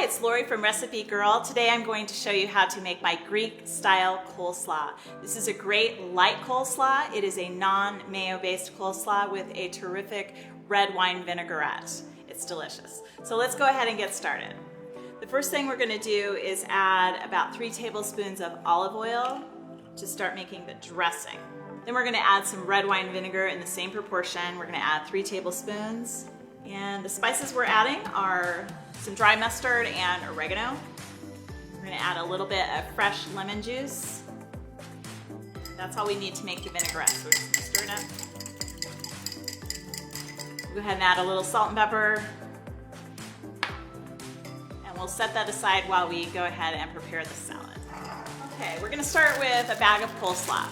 it's Lori from Recipe Girl. Today I'm going to show you how to make my Greek style coleslaw. This is a great light coleslaw. It is a non-mayo based coleslaw with a terrific red wine vinaigrette. It's delicious. So let's go ahead and get started. The first thing we're going to do is add about 3 tablespoons of olive oil to start making the dressing. Then we're going to add some red wine vinegar in the same proportion. We're going to add 3 tablespoons. And the spices we're adding are some dry mustard and oregano. We're going to add a little bit of fresh lemon juice. That's all we need to make the vinaigrette, so we're just going to stir it up. Go ahead and add a little salt and pepper. And we'll set that aside while we go ahead and prepare the salad. Okay, we're going to start with a bag of coleslaw.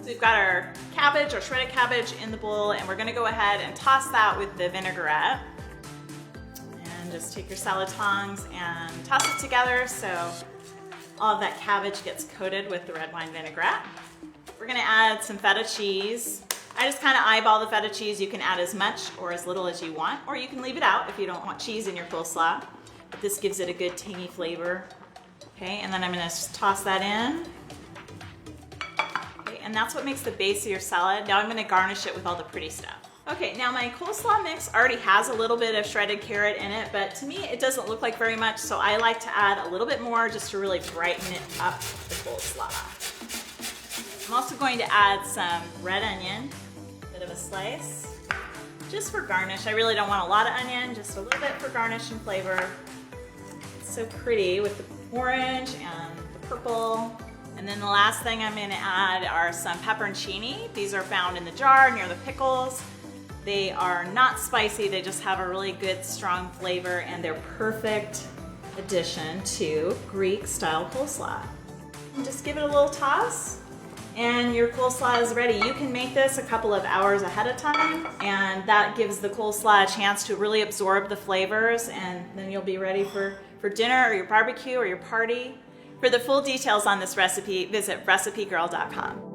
So we've got our cabbage, or shredded cabbage, in the bowl, and we're going to go ahead and toss that with the vinaigrette. And just take your salad tongs and toss it together so all of that cabbage gets coated with the red wine vinaigrette. We're going to add some feta cheese. I just kind of eyeball the feta cheese. You can add as much or as little as you want, or you can leave it out if you don't want cheese in your coleslaw. But this gives it a good tangy flavor. Okay, and then I'm going to just toss that in. And that's what makes the base of your salad. Now I'm going to garnish it with all the pretty stuff. Okay, now my coleslaw mix already has a little bit of shredded carrot in it, but to me it doesn't look like very much, so I like to add a little bit more just to really brighten it up, the coleslaw. I'm also going to add some red onion, a bit of a slice, just for garnish. I really don't want a lot of onion, just a little bit for garnish and flavor. It's so pretty with the orange and the purple. And then the last thing I'm going to add are some pepperoncini. These are found in the jar near the pickles. They are not spicy, they just have a really good strong flavor, and they're perfect addition to Greek style coleslaw. And just give it a little toss and your coleslaw is ready. You can make this a couple of hours ahead of time, and that gives the coleslaw a chance to really absorb the flavors, and then you'll be ready for dinner or your barbecue or your party. For the full details on this recipe, visit recipegirl.com.